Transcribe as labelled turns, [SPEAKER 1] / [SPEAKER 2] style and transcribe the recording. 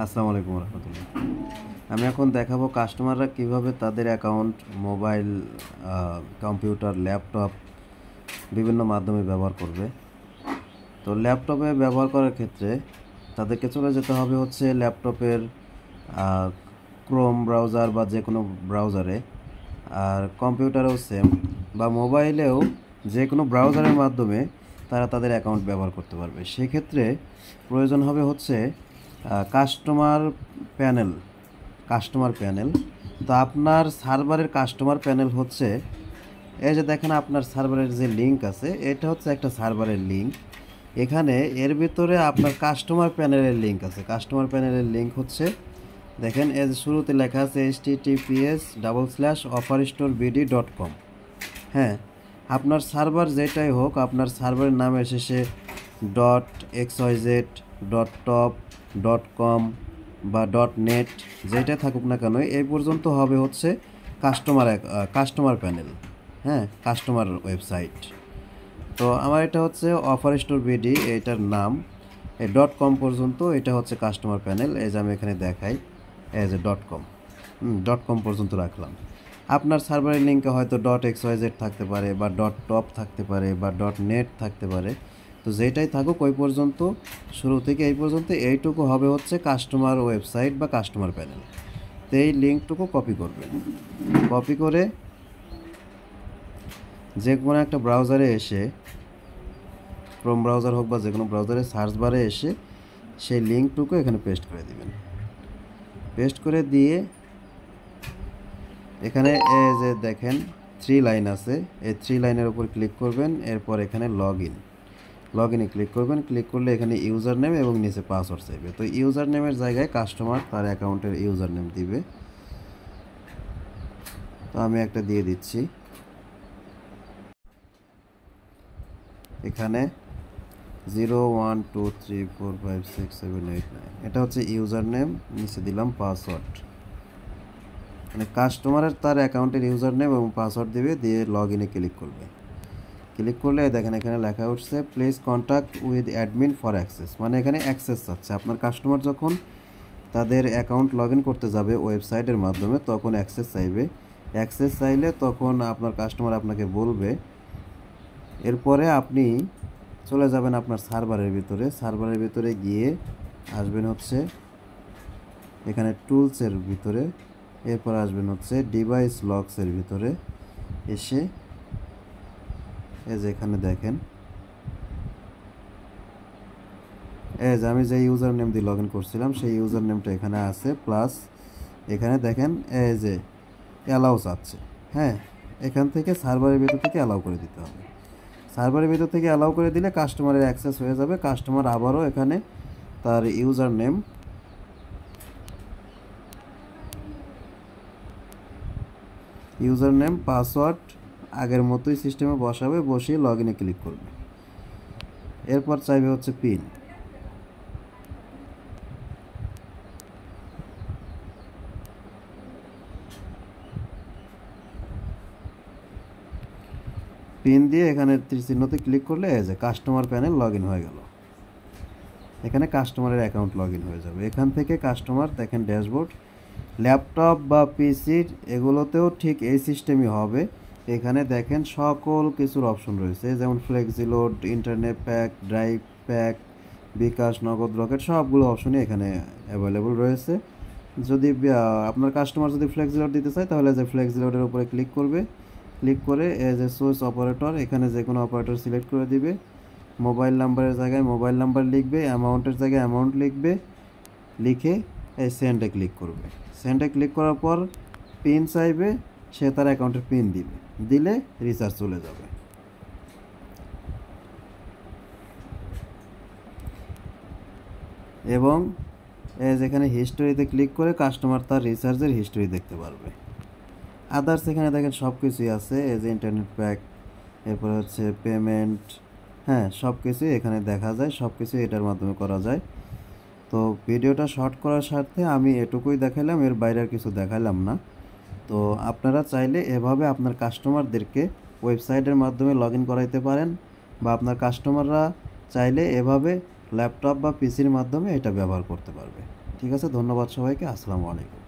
[SPEAKER 1] আসসালামু আলাইকুম রহমতুল্লাহ। আমি এখন দেখাবো কাস্টমাররা কিভাবে তাদের অ্যাকাউন্ট মোবাইল, কম্পিউটার, ল্যাপটপ বিভিন্ন মাধ্যমে ব্যবহার করবে। তো ল্যাপটপে ব্যবহার করার ক্ষেত্রে তাদেরকে চলে যেতে হবে হচ্ছে ল্যাপটপের ক্রোম ব্রাউজার বা যে কোনো ব্রাউজারে, আর কম্পিউটারেও সেম, বা মোবাইলেও যে কোনো ব্রাউজারের মাধ্যমে তারা তাদের অ্যাকাউন্ট ব্যবহার করতে পারবে। সেক্ষেত্রে প্রয়োজন হবে হচ্ছে কাস্টমার প্যানেল। তো আপনার সার্ভারের কাস্টমার প্যানেল হচ্ছে, এই যে দেখেন আপনার সার্ভারের যে লিঙ্ক আছে, এটা হচ্ছে একটা সার্ভারের লিঙ্ক। এখানে এর ভিতরে আপনার কাস্টমার প্যানেলের লিঙ্ক আছে। কাস্টমার প্যানেলের লিঙ্ক হচ্ছে, দেখেন এই যে শুরুতে লেখা আছে https://offerstorebd.com। হ্যাঁ, আপনার সার্ভার যেটাই হোক, আপনার সার্ভারের নামের শেষে .xyz, .top, .com বা .net যেটা থাকুক না কেন, এই পর্যন্ত হবে হচ্ছে কাস্টমার প্যানেল। হ্যাঁ, কাস্টমার ওয়েবসাইট। তো আমার এটা হচ্ছে অফার স্টোর বিডি, এটার নাম। এই .com পর্যন্ত এটা হচ্ছে কাস্টমার প্যানেল। এই যে আমি এখানে দেখাই, এই যে .com, .com পর্যন্ত রাখলাম। আপনার সার্ভারের লিঙ্কে হয়তো .xyz থাকতে পারে, বা .top থাকতে পারে, বা .net থাকতে পারে। তো যেটাই থাকুক ওই পর্যন্ত, শুরু থেকে এই পর্যন্ত এইটুকু হবে হচ্ছে কাস্টমার ওয়েবসাইট বা কাস্টমার প্যানেল। তো এই লিঙ্কটুকু কপি করবেন। কপি করে যে কোনো একটা ব্রাউজারে এসে, ক্রোম ব্রাউজার হোক বা যে কোনো ব্রাউজারে সার্চ বারে এসে সেই লিঙ্কটুকু এখানে পেস্ট করে দিবেন। পেস্ট করে দিয়ে এখানে এই যে দেখেন 3 লাইন আছে, এই 3 লাইনের উপর ক্লিক করবেন। এরপর এখানে লগ ইনে ক্লিক করবেন। ক্লিক করলে এখানে ইউজার নেম এবং নিচে পাসওয়ার্ড চাইবে। তো ইউজার নেমের জায়গায় কাস্টমার তার অ্যাকাউন্টের ইউজার নেম দিবে। তো আমি একটা দিয়ে দিচ্ছি। এখানে 0123456789, এটা হচ্ছে ইউজার নেম, নিচে দিলাম পাসওয়ার্ড। মানে কাস্টমারের তার অ্যাকাউন্টের ইউজার নেম এবং পাসওয়ার্ড দিবে, দিয়ে লগ ইনে ক্লিক করবে। ক্লিক করলে দেখেন এখানে লেখা উঠছে please contact with admin for access, মানে এখানে অ্যাক্সেস চাচ্ছে। আপনার কাস্টমার যখন তাদের অ্যাকাউন্ট লগ ইন করতে যাবে ওয়েবসাইটের মাধ্যমে, তখন অ্যাক্সেস চাইবে। অ্যাক্সেস চাইলে তখন আপনার কাস্টমার আপনাকে বলবে। এরপরে আপনি চলে যাবেন আপনার সার্ভারের ভিতরে গিয়ে আসবেন হচ্ছে এখানে টুলসের ভিতরে। এরপর আসবেন হচ্ছে ডিভাইস লকসের ভিতরে। এসে এই যে এখানে দেখেন, এই যে আমি যে ইউজার নেম দিয়ে লগ ইন করছিলাম সেই ইউজার নেমটা এখানে আছে, প্লাস এখানে দেখেন এই যে অ্যালাউ চাচ্ছে। হ্যাঁ, এখান থেকে সার্ভারের ভিতর থেকে অ্যালাউ করে দিতে হবে। সার্ভারের ভিতর থেকে অ্যালাউ করে দিলে কাস্টমারের অ্যাক্সেস হয়ে যাবে। কাস্টমার আবারও এখানে তার ইউজার নেম পাসওয়ার্ড আগের মতোই সিস্টেমে বসাবে, বসিয়ে লগ ইনে ক্লিক করবে। এরপর চাইবে হচ্ছে পিন। পিন দিয়ে এখানে তীর চিহ্নতে ক্লিক করলে এই যে কাস্টমার প্যানেল লগ ইন হয়ে গেল। এখানে কাস্টমারের অ্যাকাউন্ট লগ ইন হয়ে যাবে। এখান থেকে কাস্টমার দেখেন ড্যাশবোর্ড, ল্যাপটপ বা পিসির এগুলোতেও ঠিক এই সিস্টেমই হবে। এখানে দেখেন সকল কিছুর অপশন রয়েছে, যেমন flexiload, internet pack, drive pack, bKash, Nagad, Rocket, সবগুলো অপশনই এখানে অ্যাভেলেবল রয়েছে। যদি আপনার কাস্টমার যদি ফ্লেক্সিলোড দিতে চায়, তাহলে যে ফ্লেক্সিলোডের উপরে ক্লিক করবে। ক্লিক করে এজ এ চয়েস অপারেটর, এখানে যে কোনো অপারেটর সিলেক্ট করে দিবে। মোবাইল নাম্বারের জায়গায় মোবাইল নাম্বার লিখবে, অ্যামাউন্টের জায়গায় অ্যামাউন্ট লিখবে, লিখে এই সেন্ডে ক্লিক করবে। সেন্ডে ক্লিক করার পর পিন চাইবে, সে তার অ্যাকাউন্টের পিন দিবে, দিলে রিচার্জ চলে যাবে। এবং যেখানে হিস্টোরিতে ক্লিক করে কাস্টমার তার রিচার্জের হিস্টোরি দেখতে পারবে। আদার্স এখানে দেখেন সব কিছুই আছে, এই যে ইন্টারনেট প্যাক, এরপরে হচ্ছে পেমেন্ট, হ্যাঁ সব কিছুই এখানে দেখা যায়। সব কিছুই এটার মাধ্যমে করা যায়। তো ভিডিওটা শর্ট করার স্বার্থে আমি এটুকুই দেখালাম, এর বাইরে আর কিছু দেখালাম না। তো আপনারা চাইলে এভাবে আপনার কাস্টমারদেরকে ওয়েবসাইটের মাধ্যমে লগ ইন করাইতে পারেন, বা আপনার কাস্টমাররা চাইলে এভাবে ল্যাপটপ বা পিসির মাধ্যমে এটা ব্যবহার করতে পারবে। ঠিক আছে, ধন্যবাদ সবাইকে, আসসালামু আলাইকুম।